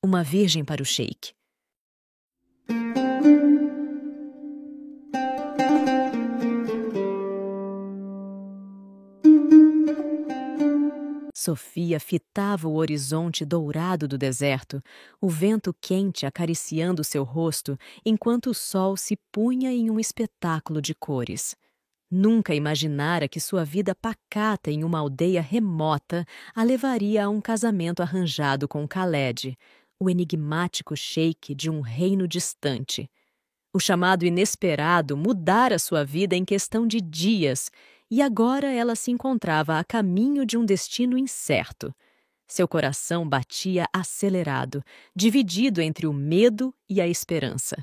uma virgem para o sheik. Sofia fitava o horizonte dourado do deserto, o vento quente acariciando seu rosto enquanto o sol se punha em um espetáculo de cores. Nunca imaginara que sua vida pacata em uma aldeia remota a levaria a um casamento arranjado com Khaled, o enigmático sheik de um reino distante. O chamado inesperado mudara sua vida em questão de dias, e agora ela se encontrava a caminho de um destino incerto. Seu coração batia acelerado, dividido entre o medo e a esperança.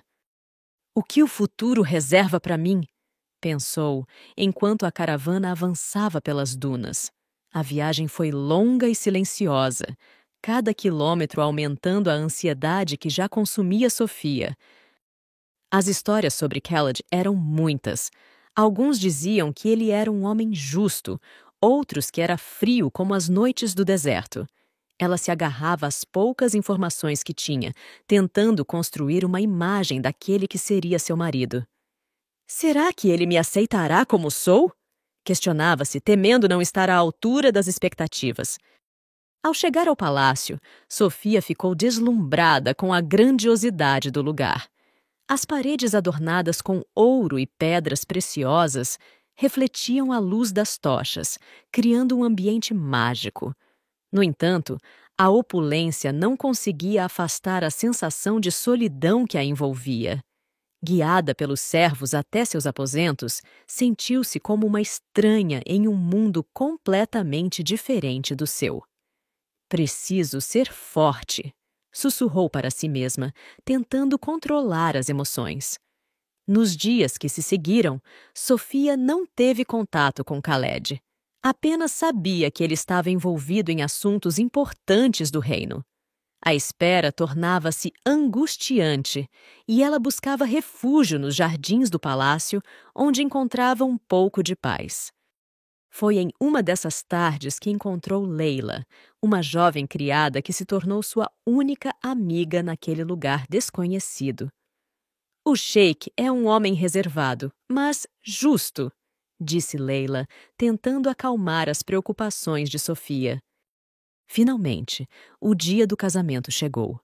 O que o futuro reserva para mim? Pensou, enquanto a caravana avançava pelas dunas. A viagem foi longa e silenciosa, cada quilômetro aumentando a ansiedade que já consumia Sofia. As histórias sobre Khaled eram muitas. Alguns diziam que ele era um homem justo, outros que era frio como as noites do deserto. Ela se agarrava às poucas informações que tinha, tentando construir uma imagem daquele que seria seu marido. Será que ele me aceitará como sou? Questionava-se, temendo não estar à altura das expectativas. Ao chegar ao palácio, Sofia ficou deslumbrada com a grandiosidade do lugar. As paredes adornadas com ouro e pedras preciosas refletiam a luz das tochas, criando um ambiente mágico. No entanto, a opulência não conseguia afastar a sensação de solidão que a envolvia. Guiada pelos servos até seus aposentos, sentiu-se como uma estranha em um mundo completamente diferente do seu. Preciso ser forte, sussurrou para si mesma, tentando controlar as emoções. Nos dias que se seguiram, Sofia não teve contato com Khaled. Apenas sabia que ele estava envolvido em assuntos importantes do reino. A espera tornava-se angustiante e ela buscava refúgio nos jardins do palácio, onde encontrava um pouco de paz. Foi em uma dessas tardes que encontrou Leila, uma jovem criada que se tornou sua única amiga naquele lugar desconhecido. O sheik é um homem reservado, mas justo, disse Leila, tentando acalmar as preocupações de Sofia. Finalmente, o dia do casamento chegou.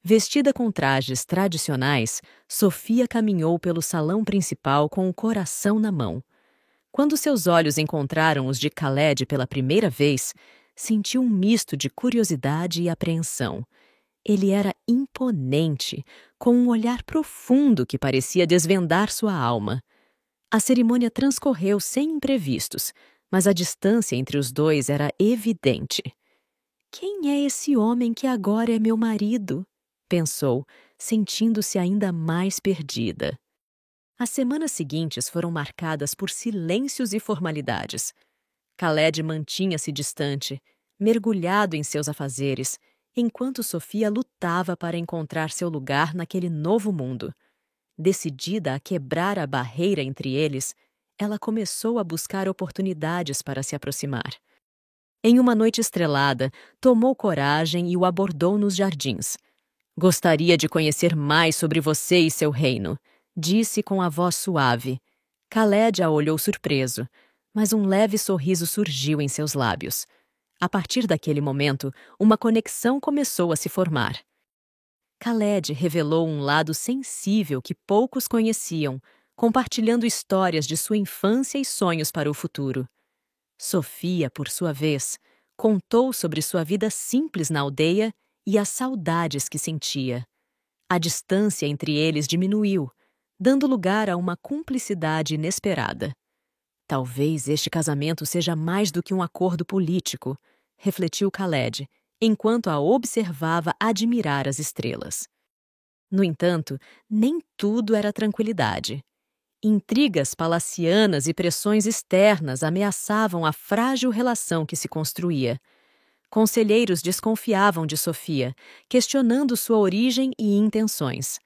Vestida com trajes tradicionais, Sofia caminhou pelo salão principal com o coração na mão. Quando seus olhos encontraram os de Khaled pela primeira vez, sentiu um misto de curiosidade e apreensão. Ele era imponente, com um olhar profundo que parecia desvendar sua alma. A cerimônia transcorreu sem imprevistos, mas a distância entre os dois era evidente. Quem é esse homem que agora é meu marido? Pensou, sentindo-se ainda mais perdida. As semanas seguintes foram marcadas por silêncios e formalidades. Khaled mantinha-se distante, mergulhado em seus afazeres, enquanto Sofia lutava para encontrar seu lugar naquele novo mundo. Decidida a quebrar a barreira entre eles, ela começou a buscar oportunidades para se aproximar. Em uma noite estrelada, tomou coragem e o abordou nos jardins. Gostaria de conhecer mais sobre você e seu reino, disse com a voz suave. Khaled a olhou surpreso, mas um leve sorriso surgiu em seus lábios. A partir daquele momento, uma conexão começou a se formar. Khaled revelou um lado sensível que poucos conheciam, compartilhando histórias de sua infância e sonhos para o futuro. Sofia, por sua vez, contou sobre sua vida simples na aldeia e as saudades que sentia. A distância entre eles diminuiu, dando lugar a uma cumplicidade inesperada. Talvez este casamento seja mais do que um acordo político, refletiu Khaled, enquanto a observava admirar as estrelas. No entanto, nem tudo era tranquilidade. Intrigas palacianas e pressões externas ameaçavam a frágil relação que se construía. Conselheiros desconfiavam de Sofia, questionando sua origem e intenções.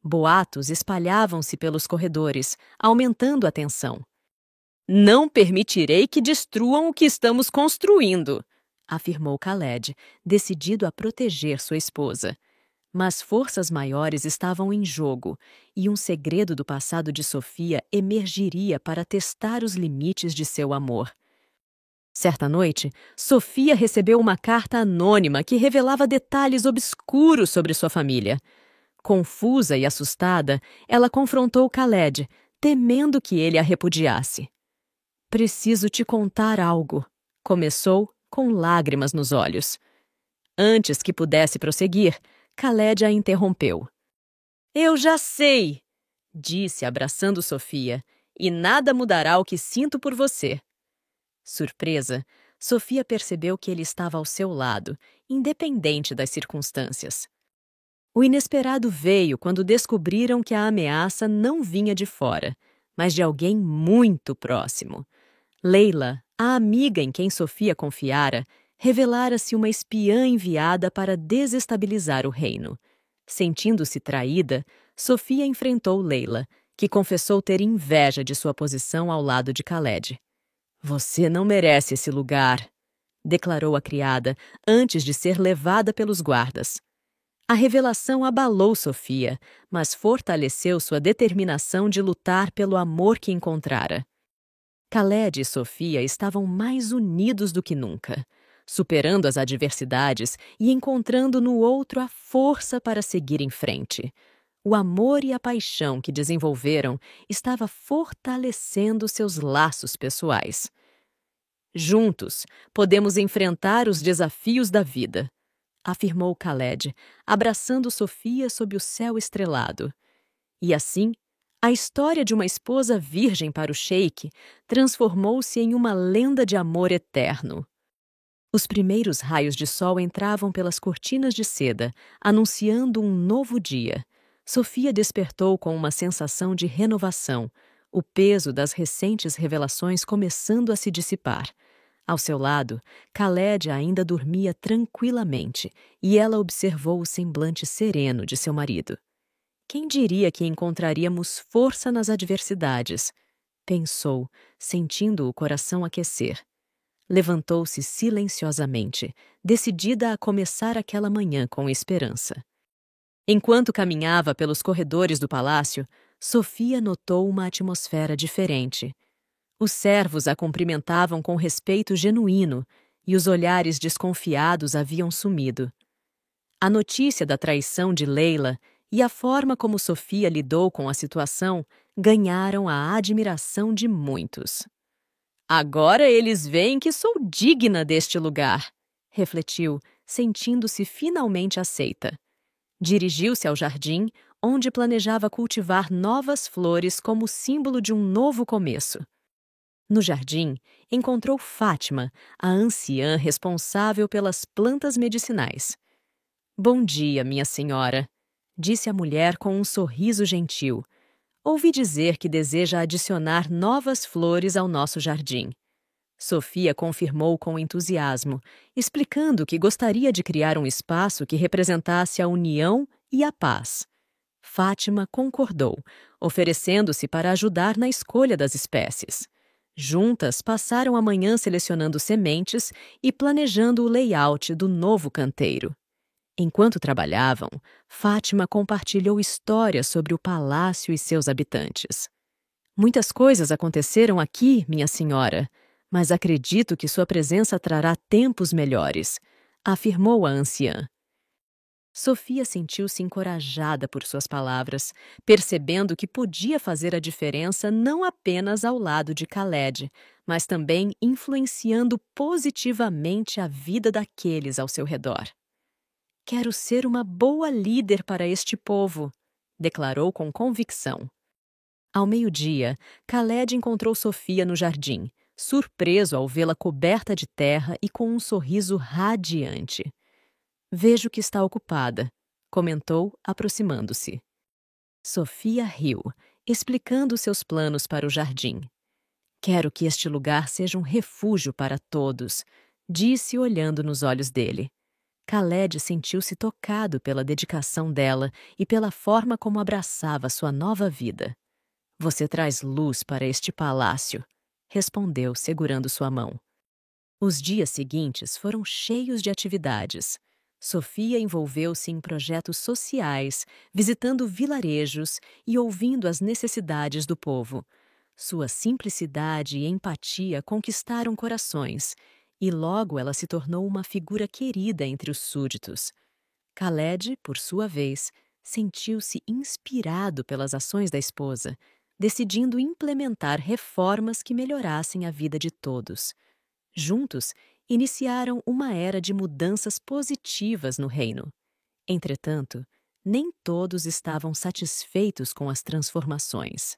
Boatos espalhavam-se pelos corredores, aumentando a tensão. Não permitirei que destruam o que estamos construindo, afirmou Khaled, decidido a proteger sua esposa. Mas forças maiores estavam em jogo, e um segredo do passado de Sofia emergiria para testar os limites de seu amor. Certa noite, Sofia recebeu uma carta anônima que revelava detalhes obscuros sobre sua família. Confusa e assustada, ela confrontou Khaled, temendo que ele a repudiasse. "Preciso te contar algo", começou, com lágrimas nos olhos. Antes que pudesse prosseguir, Khaled a interrompeu. "Eu já sei", disse, abraçando Sofia, "e nada mudará o que sinto por você." Surpresa, Sofia percebeu que ele estava ao seu lado, independente das circunstâncias. O inesperado veio quando descobriram que a ameaça não vinha de fora, mas de alguém muito próximo. Leila, a amiga em quem Sofia confiara, revelara-se uma espiã enviada para desestabilizar o reino. Sentindo-se traída, Sofia enfrentou Leila, que confessou ter inveja de sua posição ao lado de Khaled. "Você não merece esse lugar", declarou a criada, antes de ser levada pelos guardas. A revelação abalou Sofia, mas fortaleceu sua determinação de lutar pelo amor que encontrara. Khaled e Sofia estavam mais unidos do que nunca, superando as adversidades e encontrando no outro a força para seguir em frente. O amor e a paixão que desenvolveram estava fortalecendo seus laços pessoais. "Juntos, podemos enfrentar os desafios da vida", afirmou Khaled, abraçando Sofia sob o céu estrelado. E assim, a história de uma esposa virgem para o sheik transformou-se em uma lenda de amor eterno. Os primeiros raios de sol entravam pelas cortinas de seda, anunciando um novo dia. Sofia despertou com uma sensação de renovação, o peso das recentes revelações começando a se dissipar. Ao seu lado, Khaled ainda dormia tranquilamente e ela observou o semblante sereno de seu marido. "Quem diria que encontraríamos força nas adversidades?" pensou, sentindo o coração aquecer. Levantou-se silenciosamente, decidida a começar aquela manhã com esperança. Enquanto caminhava pelos corredores do palácio, Sofia notou uma atmosfera diferente. Os servos a cumprimentavam com respeito genuíno e os olhares desconfiados haviam sumido. A notícia da traição de Leila e a forma como Sofia lidou com a situação ganharam a admiração de muitos. "Agora eles veem que sou digna deste lugar", refletiu, sentindo-se finalmente aceita. Dirigiu-se ao jardim, onde planejava cultivar novas flores como símbolo de um novo começo. No jardim, encontrou Fátima, a anciã responsável pelas plantas medicinais. "Bom dia, minha senhora", disse a mulher com um sorriso gentil. "Ouvi dizer que deseja adicionar novas flores ao nosso jardim." Sofia confirmou com entusiasmo, explicando que gostaria de criar um espaço que representasse a união e a paz. Fátima concordou, oferecendo-se para ajudar na escolha das espécies. Juntas, passaram a manhã selecionando sementes e planejando o layout do novo canteiro. Enquanto trabalhavam, Fátima compartilhou histórias sobre o palácio e seus habitantes. "Muitas coisas aconteceram aqui, minha senhora, mas acredito que sua presença trará tempos melhores", afirmou a anciã. Sofia sentiu-se encorajada por suas palavras, percebendo que podia fazer a diferença não apenas ao lado de Khaled, mas também influenciando positivamente a vida daqueles ao seu redor. "Quero ser uma boa líder para este povo", declarou com convicção. Ao meio-dia, Khaled encontrou Sofia no jardim, surpreso ao vê-la coberta de terra e com um sorriso radiante. "Vejo que está ocupada", comentou, aproximando-se. Sofia riu, explicando seus planos para o jardim. "Quero que este lugar seja um refúgio para todos", disse olhando nos olhos dele. Khaled sentiu-se tocado pela dedicação dela e pela forma como abraçava sua nova vida. "Você traz luz para este palácio", respondeu, segurando sua mão. Os dias seguintes foram cheios de atividades. Sofia envolveu-se em projetos sociais, visitando vilarejos e ouvindo as necessidades do povo. Sua simplicidade e empatia conquistaram corações, e logo ela se tornou uma figura querida entre os súditos. Khaled, por sua vez, sentiu-se inspirado pelas ações da esposa, decidindo implementar reformas que melhorassem a vida de todos. Juntos, iniciaram uma era de mudanças positivas no reino. Entretanto, nem todos estavam satisfeitos com as transformações.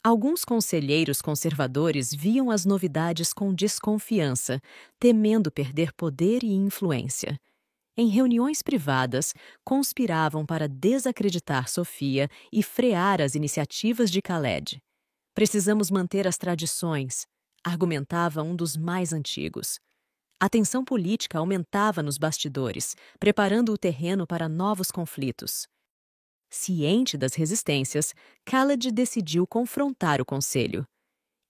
Alguns conselheiros conservadores viam as novidades com desconfiança, temendo perder poder e influência. Em reuniões privadas, conspiravam para desacreditar Sofia e frear as iniciativas de Khaled. Precisamos manter as tradições, argumentava um dos mais antigos. A tensão política aumentava nos bastidores, preparando o terreno para novos conflitos. Ciente das resistências, Khaled decidiu confrontar o conselho.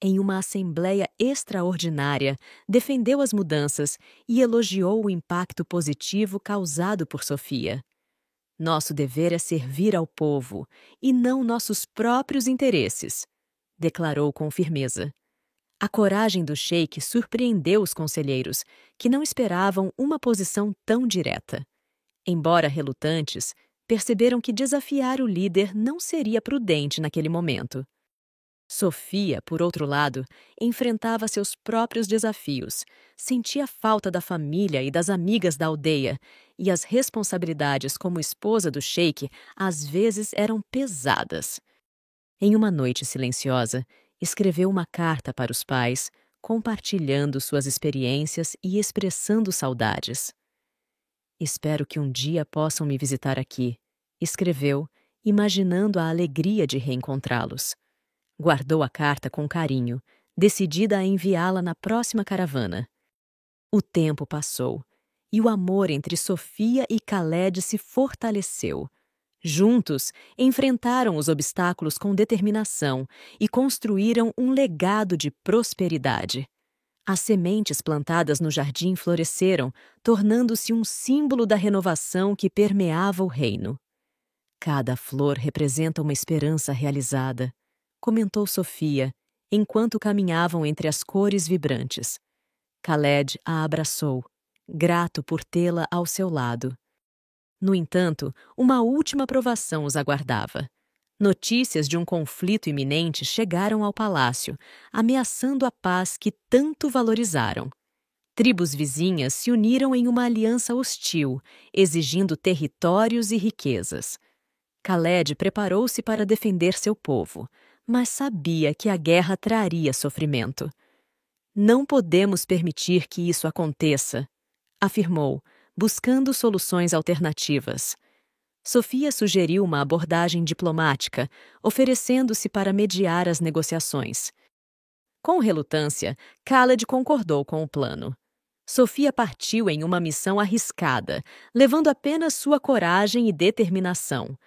Em uma assembleia extraordinária, defendeu as mudanças e elogiou o impacto positivo causado por Sofia. Nosso dever é servir ao povo, e não nossos próprios interesses, declarou com firmeza. A coragem do sheik surpreendeu os conselheiros, que não esperavam uma posição tão direta. Embora relutantes, perceberam que desafiar o líder não seria prudente naquele momento. Sofia, por outro lado, enfrentava seus próprios desafios, sentia falta da família e das amigas da aldeia, e as responsabilidades como esposa do sheik às vezes eram pesadas. Em uma noite silenciosa, escreveu uma carta para os pais, compartilhando suas experiências e expressando saudades. Espero que um dia possam me visitar aqui, escreveu, imaginando a alegria de reencontrá-los. Guardou a carta com carinho, decidida a enviá-la na próxima caravana. O tempo passou, e o amor entre Sofia e Khaled se fortaleceu. Juntos, enfrentaram os obstáculos com determinação e construíram um legado de prosperidade. As sementes plantadas no jardim floresceram, tornando-se um símbolo da renovação que permeava o reino. Cada flor representa uma esperança realizada, comentou Sofia, enquanto caminhavam entre as cores vibrantes. Khaled a abraçou, grato por tê-la ao seu lado. No entanto, uma última provação os aguardava. Notícias de um conflito iminente chegaram ao palácio, ameaçando a paz que tanto valorizaram. Tribos vizinhas se uniram em uma aliança hostil, exigindo territórios e riquezas. Khaled preparou-se para defender seu povo, mas sabia que a guerra traria sofrimento. Não podemos permitir que isso aconteça, afirmou, buscando soluções alternativas. Sofia sugeriu uma abordagem diplomática, oferecendo-se para mediar as negociações. Com relutância, Khaled concordou com o plano. Sofia partiu em uma missão arriscada, levando apenas sua coragem e determinação.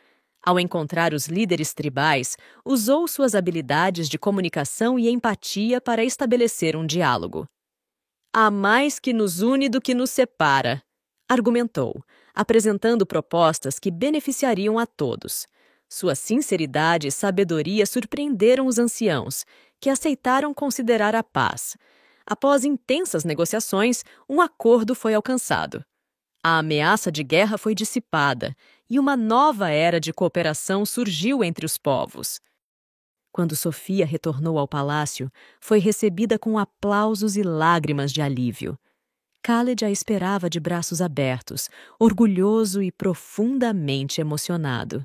Ao encontrar os líderes tribais, usou suas habilidades de comunicação e empatia para estabelecer um diálogo. Há mais que nos une do que nos separa, argumentou, apresentando propostas que beneficiariam a todos. Sua sinceridade e sabedoria surpreenderam os anciãos, que aceitaram considerar a paz. Após intensas negociações, um acordo foi alcançado. A ameaça de guerra foi dissipada e uma nova era de cooperação surgiu entre os povos. Quando Sofia retornou ao palácio, foi recebida com aplausos e lágrimas de alívio. Khaled a esperava de braços abertos, orgulhoso e profundamente emocionado.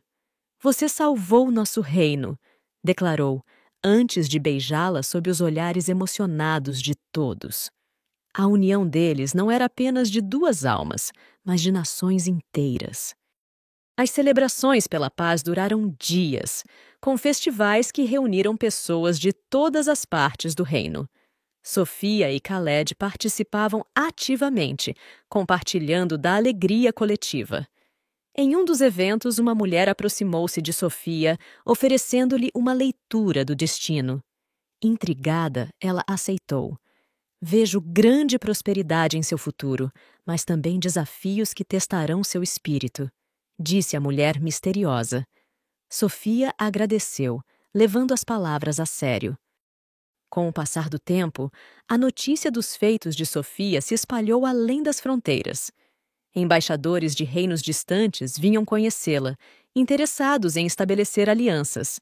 Você salvou nosso reino, declarou, antes de beijá-la sob os olhares emocionados de todos. A união deles não era apenas de duas almas, mas de nações inteiras. As celebrações pela paz duraram dias, com festivais que reuniram pessoas de todas as partes do reino. Sofia e Khaled participavam ativamente, compartilhando da alegria coletiva. Em um dos eventos, uma mulher aproximou-se de Sofia, oferecendo-lhe uma leitura do destino. Intrigada, ela aceitou. Vejo grande prosperidade em seu futuro, mas também desafios que testarão seu espírito, disse a mulher misteriosa. Sofia agradeceu, levando as palavras a sério. Com o passar do tempo, a notícia dos feitos de Sofia se espalhou além das fronteiras. Embaixadores de reinos distantes vinham conhecê-la, interessados em estabelecer alianças.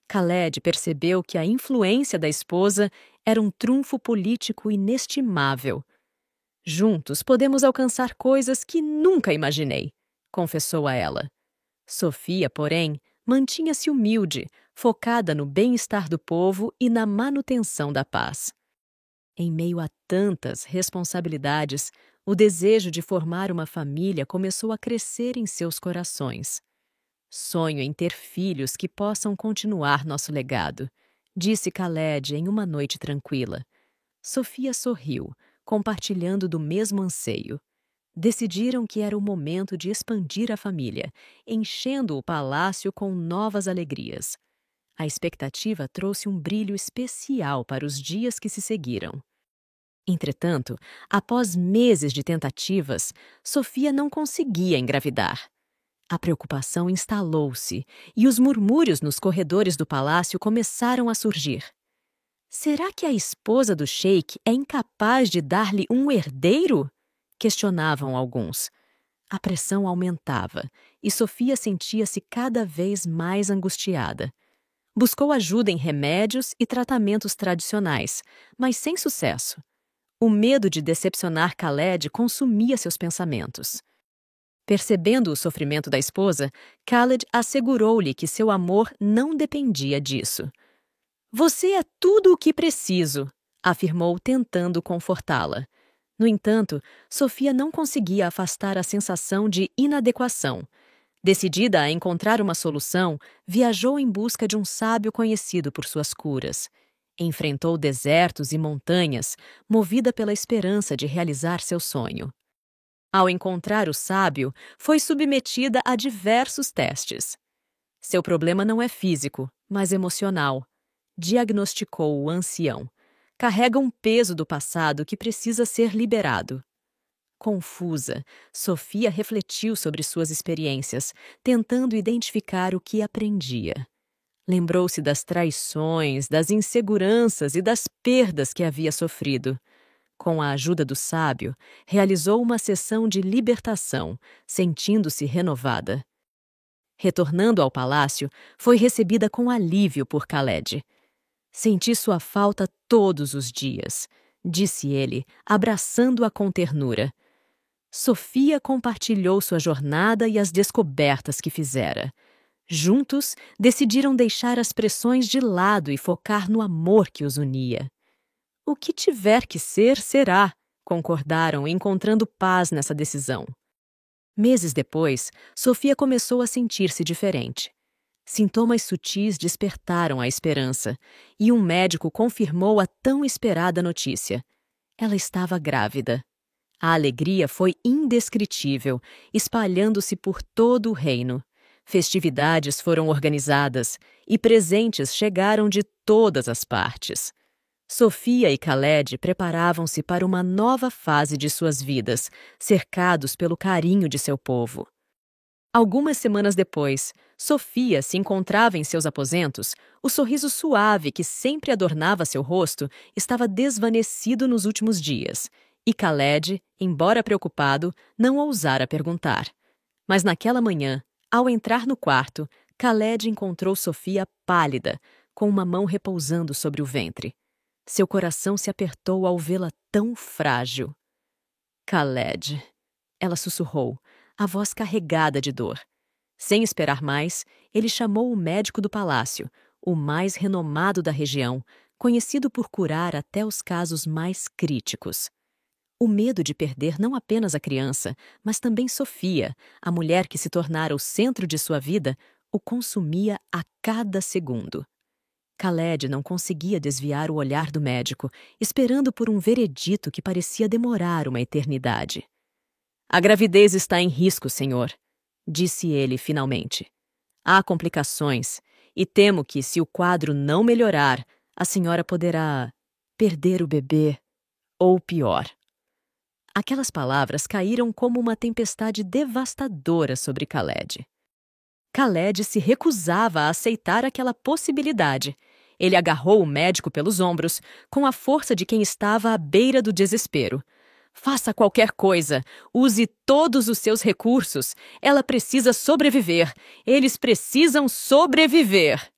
Khaled percebeu que a influência da esposa era um trunfo político inestimável. Juntos podemos alcançar coisas que nunca imaginei, confessou a ela. Sofia, porém, mantinha-se humilde, focada no bem-estar do povo e na manutenção da paz. Em meio a tantas responsabilidades, o desejo de formar uma família começou a crescer em seus corações. Sonho em ter filhos que possam continuar nosso legado, disse Khaled em uma noite tranquila. Sofia sorriu, compartilhando do mesmo anseio. Decidiram que era o momento de expandir a família, enchendo o palácio com novas alegrias. A expectativa trouxe um brilho especial para os dias que se seguiram. Entretanto, após meses de tentativas, Sofia não conseguia engravidar. A preocupação instalou-se e os murmúrios nos corredores do palácio começaram a surgir. Será que a esposa do sheik é incapaz de dar-lhe um herdeiro? Questionavam alguns. A pressão aumentava e Sofia sentia-se cada vez mais angustiada. Buscou ajuda em remédios e tratamentos tradicionais, mas sem sucesso. O medo de decepcionar Khaled consumia seus pensamentos. Percebendo o sofrimento da esposa, Khaled assegurou-lhe que seu amor não dependia disso. Você é tudo o que preciso, afirmou, tentando confortá-la. No entanto, Sofia não conseguia afastar a sensação de inadequação. Decidida a encontrar uma solução, viajou em busca de um sábio conhecido por suas curas. Enfrentou desertos e montanhas, movida pela esperança de realizar seu sonho. Ao encontrar o sábio, foi submetida a diversos testes. Seu problema não é físico, mas emocional, diagnosticou o ancião. Carrega um peso do passado que precisa ser liberado. Confusa, Sofia refletiu sobre suas experiências, tentando identificar o que aprendia. Lembrou-se das traições, das inseguranças e das perdas que havia sofrido. Com a ajuda do sábio, realizou uma sessão de libertação, sentindo-se renovada. Retornando ao palácio, foi recebida com alívio por Khaled. Senti sua falta todos os dias, disse ele, abraçando-a com ternura. Sofia compartilhou sua jornada e as descobertas que fizera. Juntos, decidiram deixar as pressões de lado e focar no amor que os unia. O que tiver que ser, será, concordaram, encontrando paz nessa decisão. Meses depois, Sofia começou a sentir-se diferente. Sintomas sutis despertaram a esperança, e um médico confirmou a tão esperada notícia. Ela estava grávida. A alegria foi indescritível, espalhando-se por todo o reino. Festividades foram organizadas e presentes chegaram de todas as partes. Sofia e Khaled preparavam-se para uma nova fase de suas vidas, cercados pelo carinho de seu povo. Algumas semanas depois, Sofia se encontrava em seus aposentos. O sorriso suave que sempre adornava seu rosto estava desvanecido nos últimos dias, e Khaled, embora preocupado, não ousara perguntar. Mas naquela manhã, ao entrar no quarto, Khaled encontrou Sofia pálida, com uma mão repousando sobre o ventre. Seu coração se apertou ao vê-la tão frágil. Khaled, ela sussurrou, a voz carregada de dor. Sem esperar mais, ele chamou o médico do palácio, o mais renomado da região, conhecido por curar até os casos mais críticos. O medo de perder não apenas a criança, mas também Sofia, a mulher que se tornara o centro de sua vida, o consumia a cada segundo. Khaled não conseguia desviar o olhar do médico, esperando por um veredito que parecia demorar uma eternidade. A gravidez está em risco, senhor, disse ele finalmente. Há complicações, e temo que, se o quadro não melhorar, a senhora poderá perder o bebê ou pior. Aquelas palavras caíram como uma tempestade devastadora sobre Khaled. Khaled se recusava a aceitar aquela possibilidade. Ele agarrou o médico pelos ombros, com a força de quem estava à beira do desespero. Faça qualquer coisa. Use todos os seus recursos. Ela precisa sobreviver. Eles precisam sobreviver.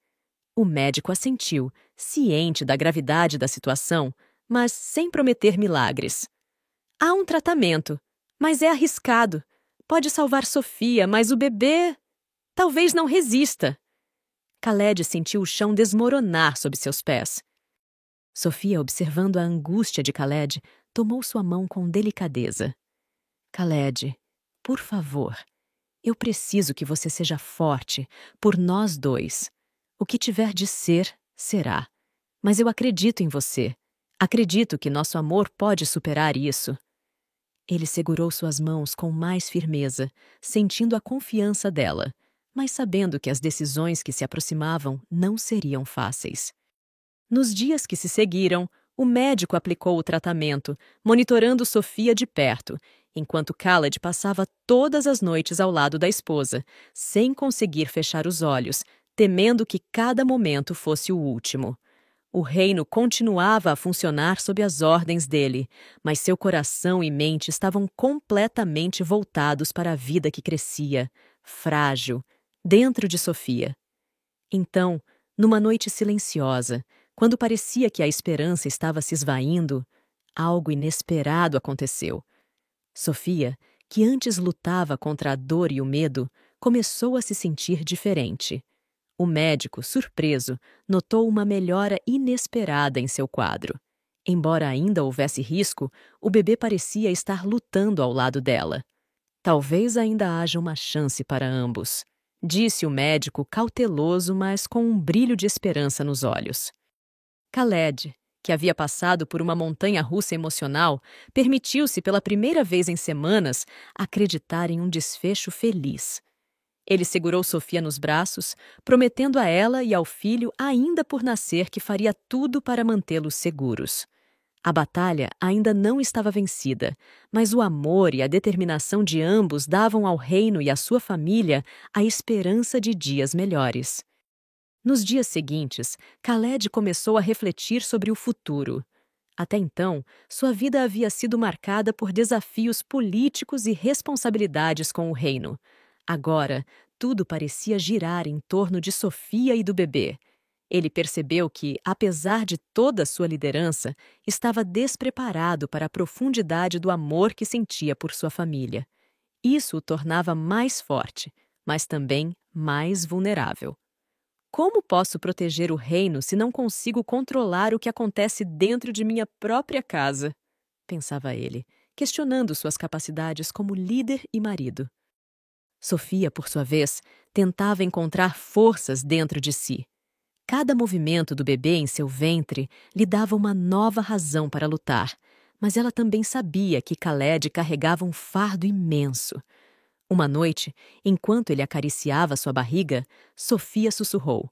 O médico assentiu, ciente da gravidade da situação, mas sem prometer milagres. Há um tratamento, mas é arriscado. Pode salvar Sofia, mas o bebê talvez não resista. Khaled sentiu o chão desmoronar sob seus pés. Sofia, observando a angústia de Khaled, tomou sua mão com delicadeza. Khaled, por favor, eu preciso que você seja forte, por nós dois. O que tiver de ser, será. Mas eu acredito em você. Acredito que nosso amor pode superar isso. Ele segurou suas mãos com mais firmeza, sentindo a confiança dela, mas sabendo que as decisões que se aproximavam não seriam fáceis. Nos dias que se seguiram, o médico aplicou o tratamento, monitorando Sofia de perto, enquanto Khaled passava todas as noites ao lado da esposa, sem conseguir fechar os olhos, temendo que cada momento fosse o último. O reino continuava a funcionar sob as ordens dele, mas seu coração e mente estavam completamente voltados para a vida que crescia, frágil, dentro de Sofia. Então, numa noite silenciosa, quando parecia que a esperança estava se esvaindo, algo inesperado aconteceu. Sofia, que antes lutava contra a dor e o medo, começou a se sentir diferente. O médico, surpreso, notou uma melhora inesperada em seu quadro. Embora ainda houvesse risco, o bebê parecia estar lutando ao lado dela. Talvez ainda haja uma chance para ambos, disse o médico cauteloso, mas com um brilho de esperança nos olhos. Khaled, que havia passado por uma montanha-russa emocional, permitiu-se pela primeira vez em semanas acreditar em um desfecho feliz. Ele segurou Sofia nos braços, prometendo a ela e ao filho ainda por nascer que faria tudo para mantê-los seguros. A batalha ainda não estava vencida, mas o amor e a determinação de ambos davam ao reino e à sua família a esperança de dias melhores. Nos dias seguintes, Khaled começou a refletir sobre o futuro. Até então, sua vida havia sido marcada por desafios políticos e responsabilidades com o reino. Agora, tudo parecia girar em torno de Sofia e do bebê. Ele percebeu que, apesar de toda a sua liderança, estava despreparado para a profundidade do amor que sentia por sua família. Isso o tornava mais forte, mas também mais vulnerável. Como posso proteger o reino se não consigo controlar o que acontece dentro de minha própria casa? Pensava ele, questionando suas capacidades como líder e marido. Sofia, por sua vez, tentava encontrar forças dentro de si. Cada movimento do bebê em seu ventre lhe dava uma nova razão para lutar, mas ela também sabia que Khaled carregava um fardo imenso. Uma noite, enquanto ele acariciava sua barriga, Sofia sussurrou: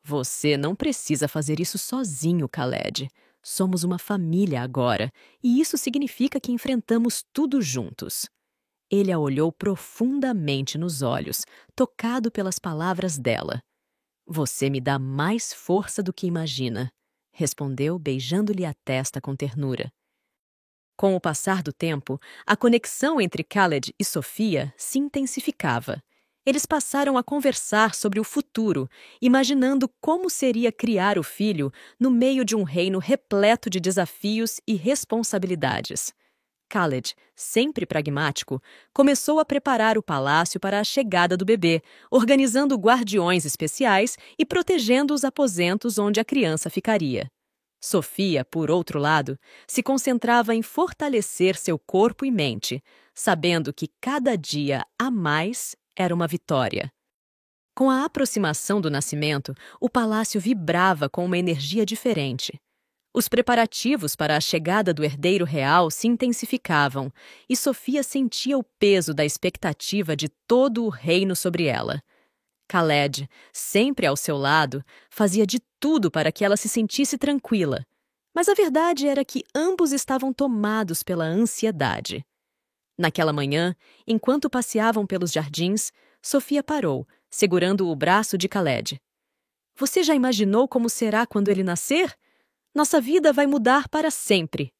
"Você não precisa fazer isso sozinho, Khaled. Somos uma família agora, e isso significa que enfrentamos tudo juntos." Ele a olhou profundamente nos olhos, tocado pelas palavras dela. "Você me dá mais força do que imagina", respondeu, beijando-lhe a testa com ternura. Com o passar do tempo, a conexão entre Khaled e Sofia se intensificava. Eles passaram a conversar sobre o futuro, imaginando como seria criar o filho no meio de um reino repleto de desafios e responsabilidades. Khaled, sempre pragmático, começou a preparar o palácio para a chegada do bebê, organizando guardiões especiais e protegendo os aposentos onde a criança ficaria. Sofia, por outro lado, se concentrava em fortalecer seu corpo e mente, sabendo que cada dia a mais era uma vitória. Com a aproximação do nascimento, o palácio vibrava com uma energia diferente. Os preparativos para a chegada do herdeiro real se intensificavam, e Sofia sentia o peso da expectativa de todo o reino sobre ela. Khaled, sempre ao seu lado, fazia de tudo para que ela se sentisse tranquila. Mas a verdade era que ambos estavam tomados pela ansiedade. Naquela manhã, enquanto passeavam pelos jardins, Sofia parou, segurando o braço de Khaled. Você já imaginou como será quando ele nascer? Nossa vida vai mudar para sempre.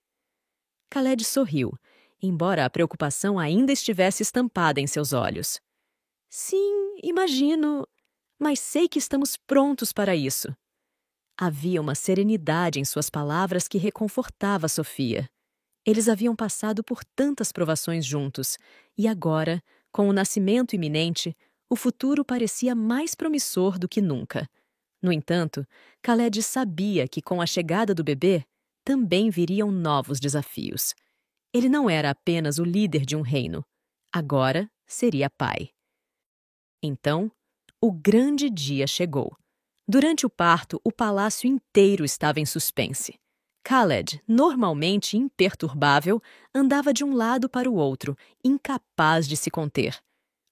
Khaled sorriu, embora a preocupação ainda estivesse estampada em seus olhos. Sim, imagino, mas sei que estamos prontos para isso. Havia uma serenidade em suas palavras que reconfortava Sofia. Eles haviam passado por tantas provações juntos, e agora, com o nascimento iminente, o futuro parecia mais promissor do que nunca. No entanto, Khaled sabia que com a chegada do bebê, também viriam novos desafios. Ele não era apenas o líder de um reino. Agora seria pai. Então, o grande dia chegou. Durante o parto, o palácio inteiro estava em suspense. Khaled, normalmente imperturbável, andava de um lado para o outro, incapaz de se conter.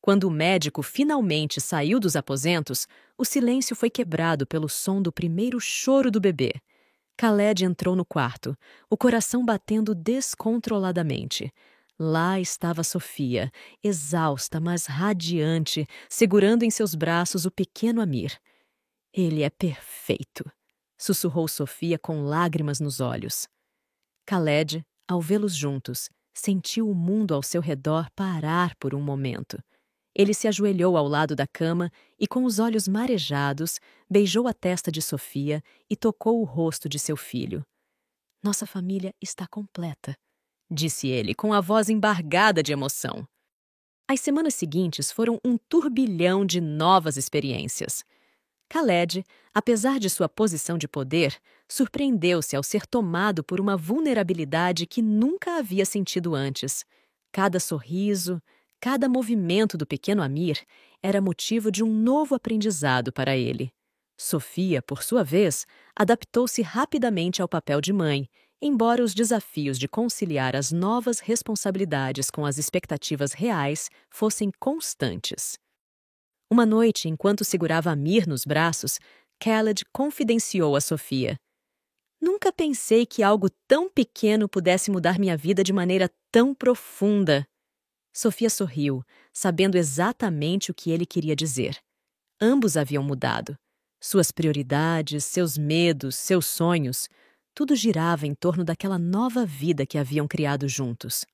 Quando o médico finalmente saiu dos aposentos, o silêncio foi quebrado pelo som do primeiro choro do bebê. Khaled entrou no quarto, o coração batendo descontroladamente. Lá estava Sofia, exausta, mas radiante, segurando em seus braços o pequeno Amir. Ele é perfeito, sussurrou Sofia com lágrimas nos olhos. Khaled, ao vê-los juntos, sentiu o mundo ao seu redor parar por um momento. Ele se ajoelhou ao lado da cama e, com os olhos marejados, beijou a testa de Sofia e tocou o rosto de seu filho. Nossa família está completa, disse ele, com a voz embargada de emoção. As semanas seguintes foram um turbilhão de novas experiências. Khaled, apesar de sua posição de poder, surpreendeu-se ao ser tomado por uma vulnerabilidade que nunca havia sentido antes. Cada sorriso, cada movimento do pequeno Amir era motivo de um novo aprendizado para ele. Sofia, por sua vez, adaptou-se rapidamente ao papel de mãe, embora os desafios de conciliar as novas responsabilidades com as expectativas reais fossem constantes. Uma noite, enquanto segurava Amir nos braços, Khaled confidenciou a Sofia. Nunca pensei que algo tão pequeno pudesse mudar minha vida de maneira tão profunda. Sofia sorriu, sabendo exatamente o que ele queria dizer. Ambos haviam mudado. Suas prioridades, seus medos, seus sonhos, tudo girava em torno daquela nova vida que haviam criado juntos.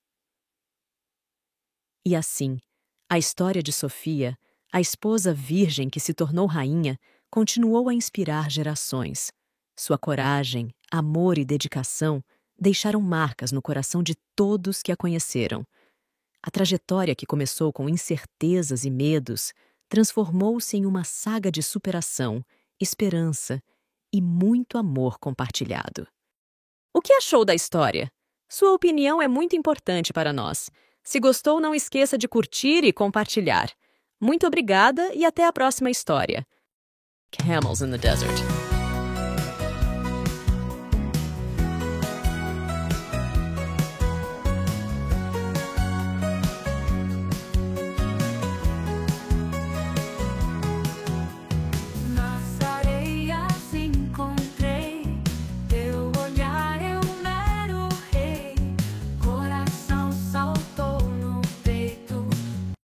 E assim, a história de Sofia, a esposa virgem que se tornou rainha, continuou a inspirar gerações. Sua coragem, amor e dedicação deixaram marcas no coração de todos que a conheceram. A trajetória que começou com incertezas e medos transformou-se em uma saga de superação, esperança e muito amor compartilhado. O que achou da história? Sua opinião é muito importante para nós. Se gostou, não esqueça de curtir e compartilhar. Muito obrigada e até a próxima história. Camels in the Desert.